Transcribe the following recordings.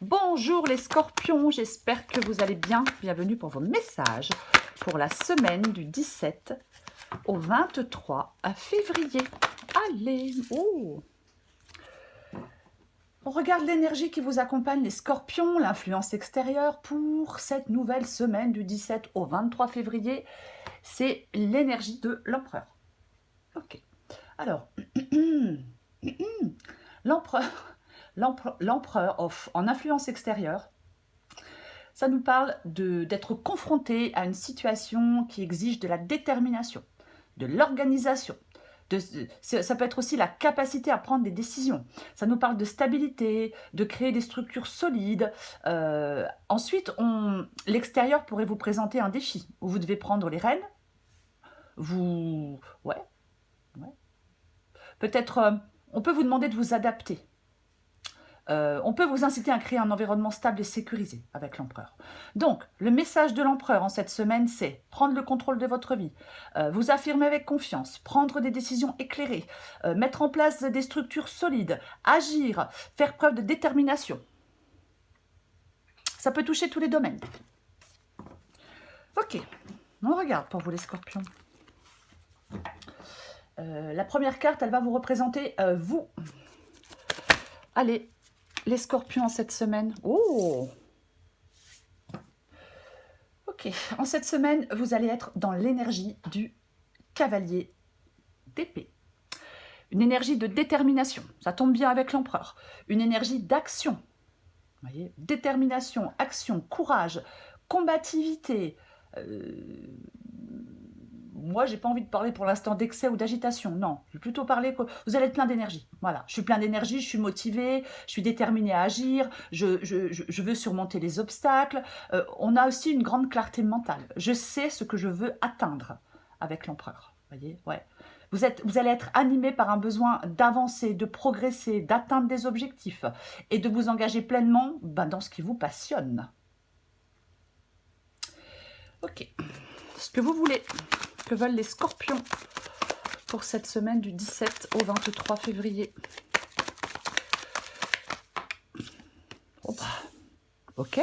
Bonjour les scorpions, j'espère que vous allez bien. Bienvenue pour vos messages pour la semaine du 17 au 23 février. Allez, on regarde l'énergie qui vous accompagne les scorpions, l'influence extérieure pour cette nouvelle semaine du 17 au 23 février. C'est l'énergie de l'empereur. Ok, alors, l'empereur en influence extérieure, ça nous parle d'être confronté à une situation qui exige de la détermination, de l'organisation. Ça peut être aussi la capacité à prendre des décisions. Ça nous parle de stabilité, de créer des structures solides. Ensuite, l'extérieur pourrait vous présenter un défi où vous devez prendre les rênes. Ouais. Peut-être, on peut vous demander de vous adapter. On peut vous inciter à créer un environnement stable et sécurisé avec l'empereur. Donc, le message de l'empereur en cette semaine, c'est prendre le contrôle de votre vie, vous affirmer avec confiance, prendre des décisions éclairées, mettre en place des structures solides, agir, faire preuve de détermination. Ça peut toucher tous les domaines. Ok, on regarde pour vous les scorpions. La première carte, elle va vous représenter vous. Allez, les scorpions en cette semaine. Oh! Ok, en cette semaine, vous allez être dans l'énergie du cavalier d'épée. Une énergie de détermination, ça tombe bien avec l'empereur. Une énergie d'action. Vous voyez, détermination, action, courage, combativité. Moi, j'ai pas envie de parler pour l'instant d'excès ou d'agitation. Non, je vais plutôt parler que vous allez être plein d'énergie. Voilà, je suis plein d'énergie, je suis motivée, je suis déterminée à agir, je veux surmonter les obstacles. On a aussi une grande clarté mentale. Je sais ce que je veux atteindre avec l'empereur. Vous voyez, ouais. Vous allez être animé par un besoin d'avancer, de progresser, d'atteindre des objectifs et de vous engager pleinement dans ce qui vous passionne. Ok, ce que vous voulez. Que veulent les scorpions pour cette semaine du 17 au 23 février. Oh bah, ok.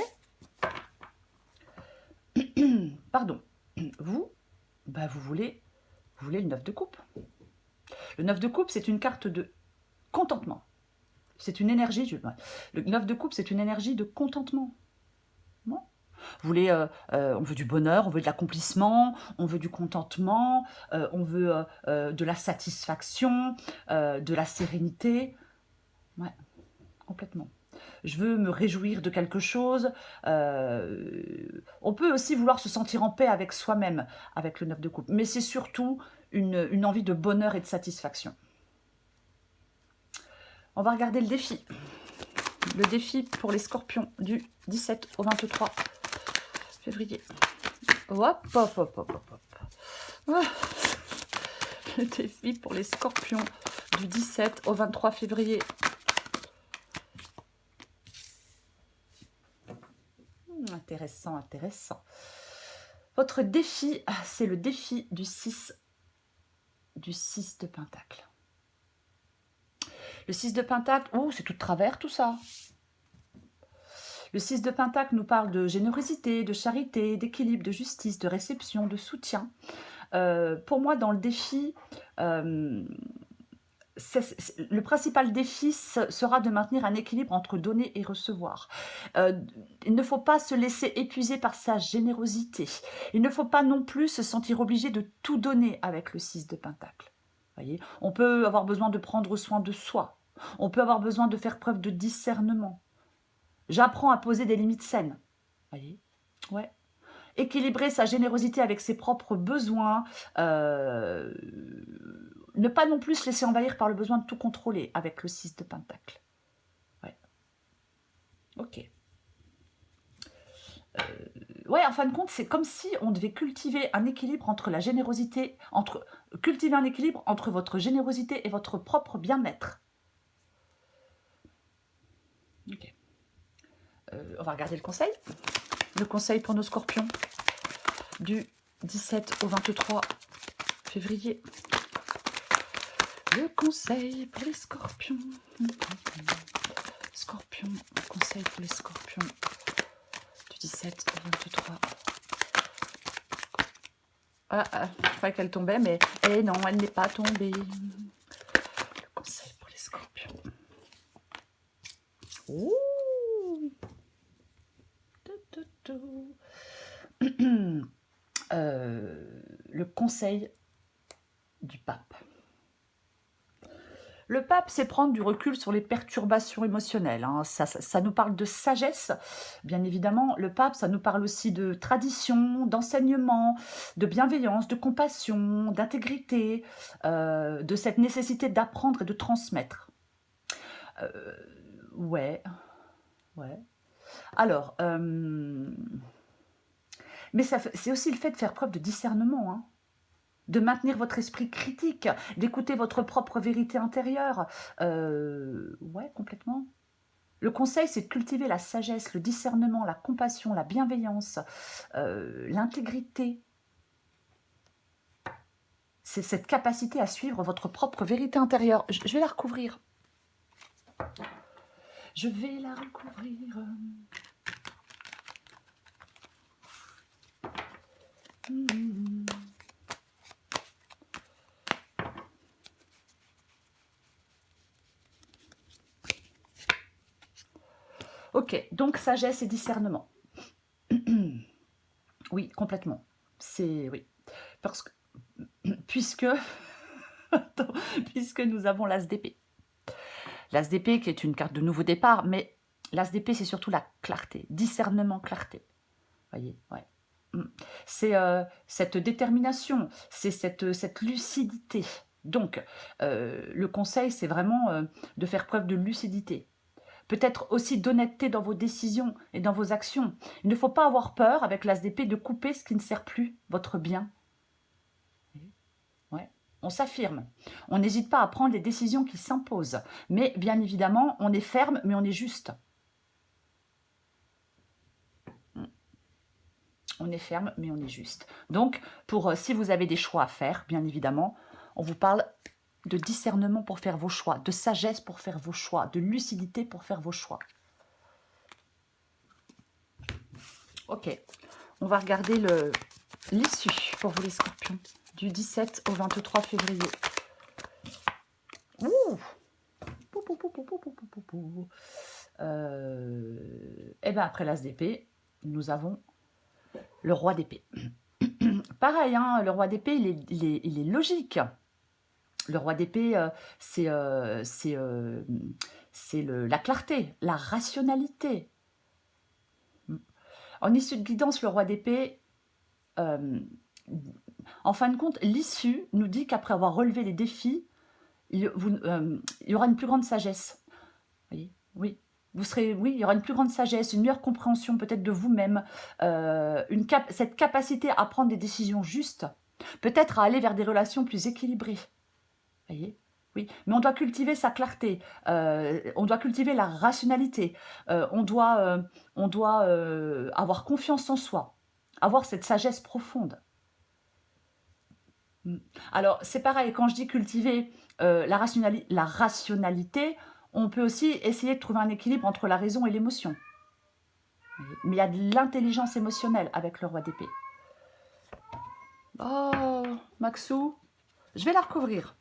Pardon. Vous voulez le 9 de coupe. Le 9 de coupe, c'est une carte de contentement. C'est une énergie. Le 9 de coupe, c'est une énergie de contentement. Non ? Vous voulez, on veut du bonheur, on veut de l'accomplissement, on veut du contentement, on veut de la satisfaction, de la sérénité. Ouais, complètement. Je veux me réjouir de quelque chose. On peut aussi vouloir se sentir en paix avec soi-même, avec le 9 de coupe. Mais c'est surtout une envie de bonheur et de satisfaction. On va regarder le défi. Le défi pour les scorpions du 17 au 23 février. Hop, hop, hop, hop, hop, hop. Le défi pour les scorpions du 17 au 23 février. Intéressant, intéressant. Votre défi, c'est le défi du 6 de pentacle. Le 6 de pentacle, oh, c'est tout de travers tout ça. Le 6 de pentacle nous parle de générosité, de charité, d'équilibre, de justice, de réception, de soutien. Pour moi, dans le défi, le principal défi sera de maintenir un équilibre entre donner et recevoir. Il ne faut pas se laisser épuiser par sa générosité. Il ne faut pas non plus se sentir obligé de tout donner avec le 6 de pentacle. Voyez, on peut avoir besoin de prendre soin de soi. On peut avoir besoin de faire preuve de discernement. J'apprends à poser des limites saines. Voyez, ouais. Équilibrer sa générosité avec ses propres besoins. Ne pas non plus se laisser envahir par le besoin de tout contrôler avec le 6 de pentacle. Ouais. Ok. Ouais, en fin de compte, c'est comme si on devait cultiver un équilibre entre la générosité, cultiver un équilibre entre votre générosité et votre propre bien-être. Ok. On va regarder le conseil. Le conseil pour nos scorpions du 17 au 23 février. Le conseil pour les scorpions. Scorpion, conseil pour les scorpions du 17 au 23. Je croyais qu'elle tombait, mais non, elle n'est pas tombée. Le conseil pour les scorpions. Ouh. Le conseil du pape. Le pape, c'est prendre du recul sur les perturbations émotionnelles. Hein. Ça nous parle de sagesse, bien évidemment. Le pape, ça nous parle aussi de tradition, d'enseignement, de bienveillance, de compassion, d'intégrité, de cette nécessité d'apprendre et de transmettre. Ouais. Alors, mais c'est aussi le fait de faire preuve de discernement, hein. De maintenir votre esprit critique, d'écouter votre propre vérité intérieure. Ouais, complètement. Le conseil, c'est de cultiver la sagesse, le discernement, la compassion, la bienveillance, l'intégrité. C'est cette capacité à suivre votre propre vérité intérieure. Je vais la recouvrir. Je vais la recouvrir. Ok, donc sagesse et discernement. Oui, complètement. C'est oui. Parce que puisque nous avons l'as d'épée. L'as d'épée qui est une carte de nouveau départ, mais l'as d'épée c'est surtout la clarté, discernement, clarté. Voyez, ouais. C'est cette détermination, c'est cette lucidité. Donc, le conseil, c'est vraiment de faire preuve de lucidité. Peut-être aussi d'honnêteté dans vos décisions et dans vos actions. Il ne faut pas avoir peur, avec l'as d'épée, de couper ce qui ne sert plus votre bien. Ouais. On s'affirme. On n'hésite pas à prendre les décisions qui s'imposent. Mais bien évidemment, on est ferme, mais on est juste. On est ferme, mais on est juste. Donc, si vous avez des choix à faire, bien évidemment, on vous parle de discernement pour faire vos choix, de sagesse pour faire vos choix, de lucidité pour faire vos choix. Ok, on va regarder l'issue pour vous les scorpions, du 17 au 23 février. Ouh. Et bien après l'as d'épée, nous avons le roi d'épée. Pareil, hein, le roi d'épée, il est logique. Le roi d'épée, c'est la clarté, la rationalité. En issue de guidance, le roi d'épée, en fin de compte, l'issue nous dit qu'après avoir relevé les défis, il y aura une plus grande sagesse. Vous voyez, oui. Il y aura une plus grande sagesse, une meilleure compréhension peut-être de vous-même, cette capacité à prendre des décisions justes, peut-être à aller vers des relations plus équilibrées. Vous voyez, oui, mais on doit cultiver sa clarté, on doit cultiver la rationalité, on doit avoir confiance en soi, avoir cette sagesse profonde. Alors, c'est pareil, quand je dis cultiver la rationalité, on peut aussi essayer de trouver un équilibre entre la raison et l'émotion. Mais il y a de l'intelligence émotionnelle avec le roi d'épée. Oh, Maxou, je vais la recouvrir.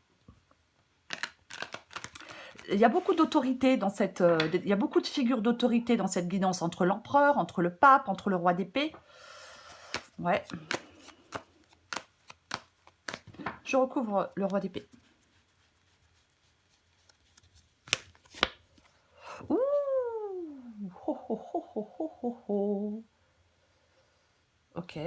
Il y a beaucoup d'autorité dans cette... il y a beaucoup de figures d'autorité dans cette guidance, entre l'empereur, entre le pape, entre le roi d'épée. Ouais. Je recouvre le roi d'épée. Ouh, ho, ho, ho, ho, ho, ho, ho. Ok.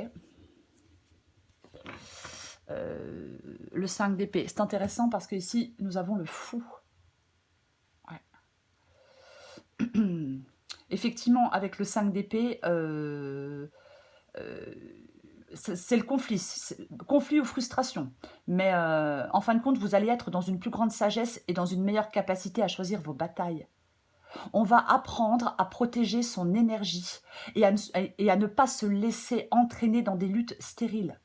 Le 5 d'épée. C'est intéressant parce qu'ici, nous avons le fou. Ouais. Effectivement, avec le 5 d'épée, c'est le conflit. Conflit ou frustration. Mais en fin de compte, vous allez être dans une plus grande sagesse et dans une meilleure capacité à choisir vos batailles. On va apprendre à protéger son énergie et à ne pas se laisser entraîner dans des luttes stériles.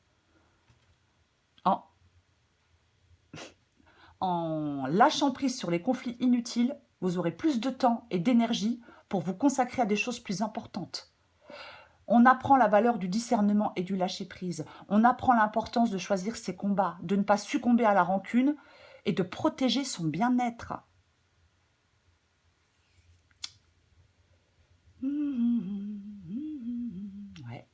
En lâchant prise sur les conflits inutiles, vous aurez plus de temps et d'énergie pour vous consacrer à des choses plus importantes. On apprend la valeur du discernement et du lâcher-prise. On apprend l'importance de choisir ses combats, de ne pas succomber à la rancune et de protéger son bien-être. Ouais.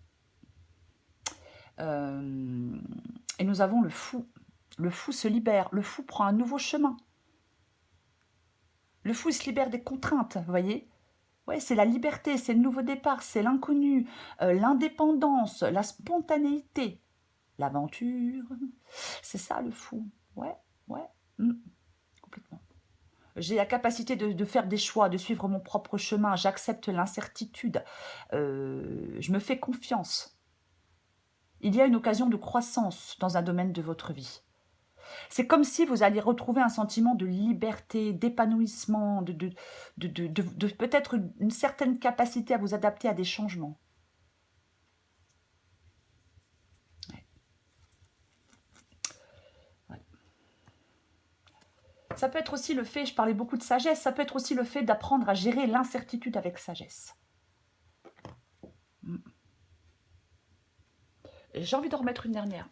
Et nous avons le fou. Le fou se libère. Le fou prend un nouveau chemin. Le fou, il se libère des contraintes, vous voyez. Ouais, c'est la liberté, c'est le nouveau départ, c'est l'inconnu, l'indépendance, la spontanéité, l'aventure. C'est ça le fou. Ouais, ouais, complètement. J'ai la capacité de faire des choix, de suivre mon propre chemin. J'accepte l'incertitude. Je me fais confiance. Il y a une occasion de croissance dans un domaine de votre vie. C'est comme si vous alliez retrouver un sentiment de liberté, d'épanouissement, de peut-être une certaine capacité à vous adapter à des changements. Ouais. Ouais. Ça peut être aussi le fait, je parlais beaucoup de sagesse, ça peut être aussi le fait d'apprendre à gérer l'incertitude avec sagesse. J'ai envie d'en remettre une dernière.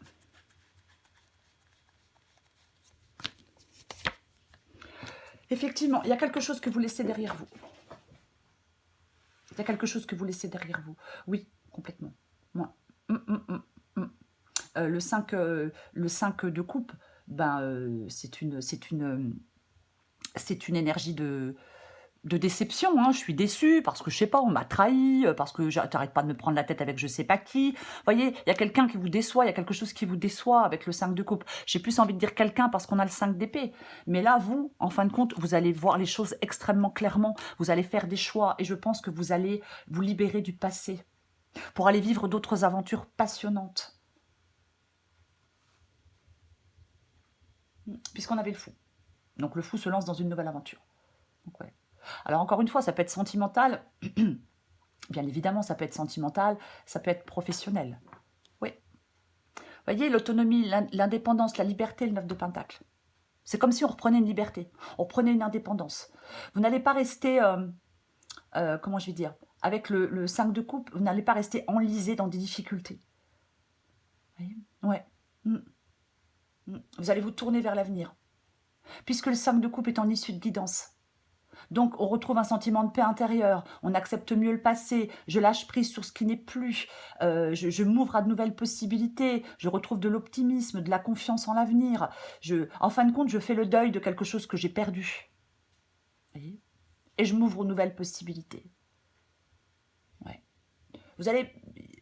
Effectivement, il y a quelque chose que vous laissez derrière vous. Il y a quelque chose que vous laissez derrière vous. Oui, complètement. Ouais. Le 5 de coupe, ben, c'est une énergie de déception. Hein. Je suis déçue parce que, je sais pas, on m'a trahi, parce que t'arrêtes pas de me prendre la tête avec je sais pas qui. Vous voyez, il y a quelqu'un qui vous déçoit, il y a quelque chose qui vous déçoit avec le 5 de coupe. J'ai plus envie de dire quelqu'un parce qu'on a le 5 d'épée. Mais là, vous, en fin de compte, vous allez voir les choses extrêmement clairement. Vous allez faire des choix et je pense que vous allez vous libérer du passé pour aller vivre d'autres aventures passionnantes. Puisqu'on avait le fou. Donc le fou se lance dans une nouvelle aventure. Donc, ouais. Alors encore une fois, ça peut être sentimental. Bien évidemment, ça peut être sentimental, ça peut être professionnel. Oui. Vous voyez, l'autonomie, l'indépendance, la liberté, le 9 de Pentacle. C'est comme si on reprenait une liberté, on reprenait une indépendance. Vous n'allez pas rester, comment je vais dire, avec le 5 de coupe, vous n'allez pas rester enlisé dans des difficultés. Vous voyez ? Ouais. Vous allez vous tourner vers l'avenir. Puisque le 5 de coupe est en issue de guidance. Donc, on retrouve un sentiment de paix intérieure, on accepte mieux le passé, je lâche prise sur ce qui n'est plus, je m'ouvre à de nouvelles possibilités, je retrouve de l'optimisme, de la confiance en l'avenir. En fin de compte, je fais le deuil de quelque chose que j'ai perdu. Vous voyez ? Et je m'ouvre aux nouvelles possibilités. Ouais. Vous allez...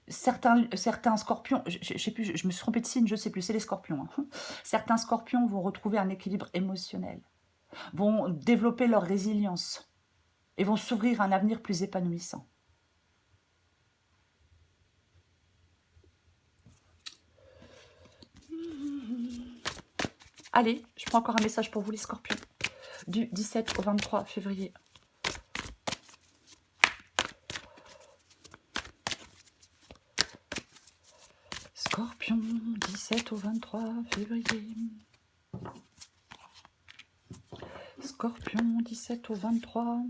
Certains scorpions, je sais plus, je me suis trompée de signe, je ne sais plus, c'est les scorpions. Hein. Certains scorpions vont retrouver un équilibre émotionnel, vont développer leur résilience et vont s'ouvrir à un avenir plus épanouissant. Allez, je prends encore un message pour vous les scorpions. Du 17 au 23 février. Scorpion, 17 au 23 février. Scorpion, 17 au 23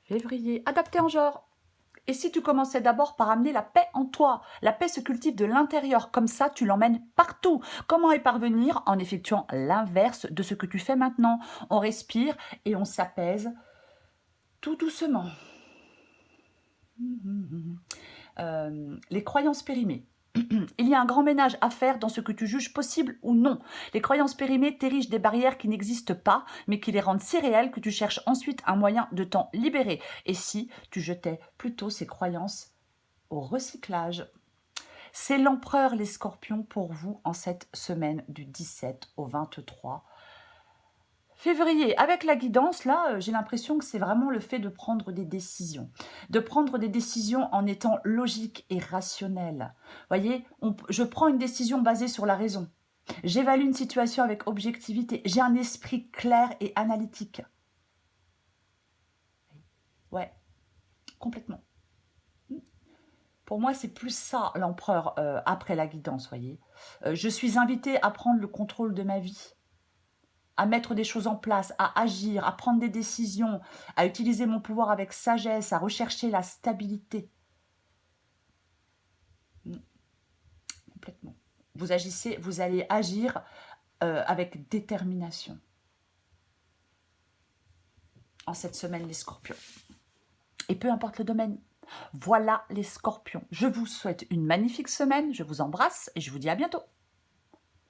février. Adapté en genre. Et si tu commençais d'abord par amener la paix en toi? La paix se cultive de l'intérieur, comme ça tu l'emmènes partout. Comment y parvenir? En effectuant l'inverse de ce que tu fais maintenant. On respire et on s'apaise tout doucement. Les croyances périmées. Il y a un grand ménage à faire dans ce que tu juges possible ou non. Les croyances périmées t'érigent des barrières qui n'existent pas, mais qui les rendent si réelles que tu cherches ensuite un moyen de t'en libérer. Et si tu jetais plutôt ces croyances au recyclage? C'est l'empereur, les scorpions, pour vous en cette semaine du 17 au 23 février. Avec la guidance, là, j'ai l'impression que c'est vraiment le fait de prendre des décisions. De prendre des décisions en étant logique et rationnel. Voyez, je prends une décision basée sur la raison. J'évalue une situation avec objectivité. J'ai un esprit clair et analytique. Ouais, complètement. Pour moi, c'est plus ça, l'empereur, après la guidance, voyez. Je suis invitée à prendre le contrôle de ma vie, à mettre des choses en place, à agir, à prendre des décisions, à utiliser mon pouvoir avec sagesse, à rechercher la stabilité. Complètement. Vous agissez, vous allez agir avec détermination. En cette semaine, les scorpions. Et peu importe le domaine. Voilà les scorpions. Je vous souhaite une magnifique semaine, je vous embrasse et je vous dis à bientôt.